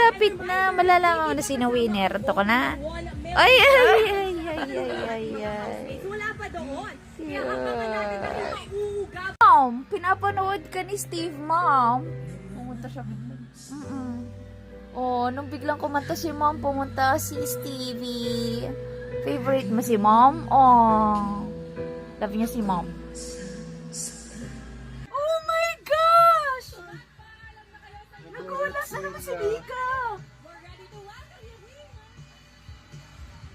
malapit na. Malalaman mo na sino winner. Ito ka na. Ay, ay, ay, ay, ay, ay. Wala pa doon. Mom, pinapanood ka ni Steve, Mom. Pumunta siya. Oh, nung biglang kumanta si Mom, pumunta si Stevie. Favorite mo si Mom? Oh. Love niya si Mom. Oh my gosh! Nagulat na naman si Vika.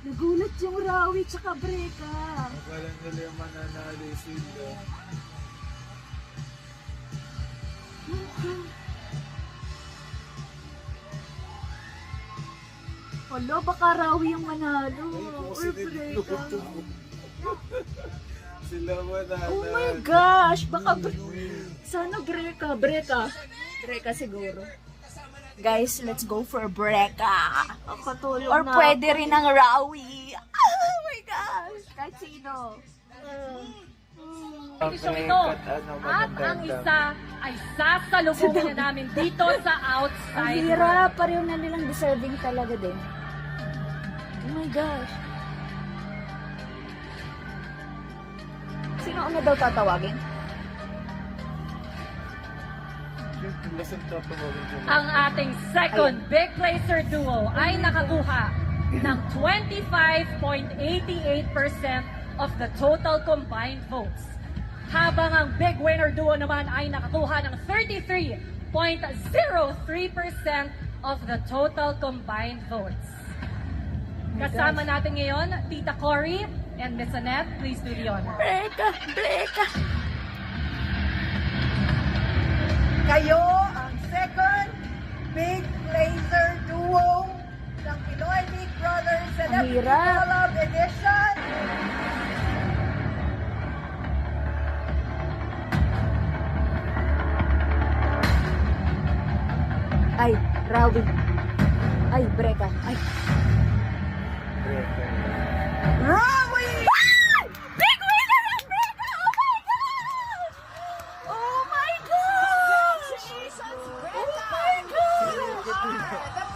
Nagulat yung Rawi tsaka Breka. Akala nila yung mananalo sila. Hala, baka Rawi yung manalo. Or Breka. Sila mananalo. Oh my gosh! Baka sana Breka. Breka siguro. Guys, let's go for Breka. Or pwede rin ang Rawi. Oh my gosh! Kahit sino. Ito ito. At ang isa ay sasalubungin na namin dito sa Ang outside. hirap. Pareho na nilang deserving talaga din. Oh my gosh. Sino una daw tatawagin? Lasang tatawagin ko. Ang ating second big placer duo ay nakakuha ng 25.88% of the total combined votes. Habang ang big winner duo naman ay nakakuha ng 33.03% of the total combined votes. Kasama natin ngayon, Tita Cory and Miss Annette. Please do the honor. Breka! Kayo ang second big laser duo ng Pinoy Big Brothers Celebrity hirap. Collab Edition. Ay, Rawi. Ay, Breka. Ay. Rawi! Big winner ang Breka! Oh my gosh! Oh my gosh! Oh my gosh!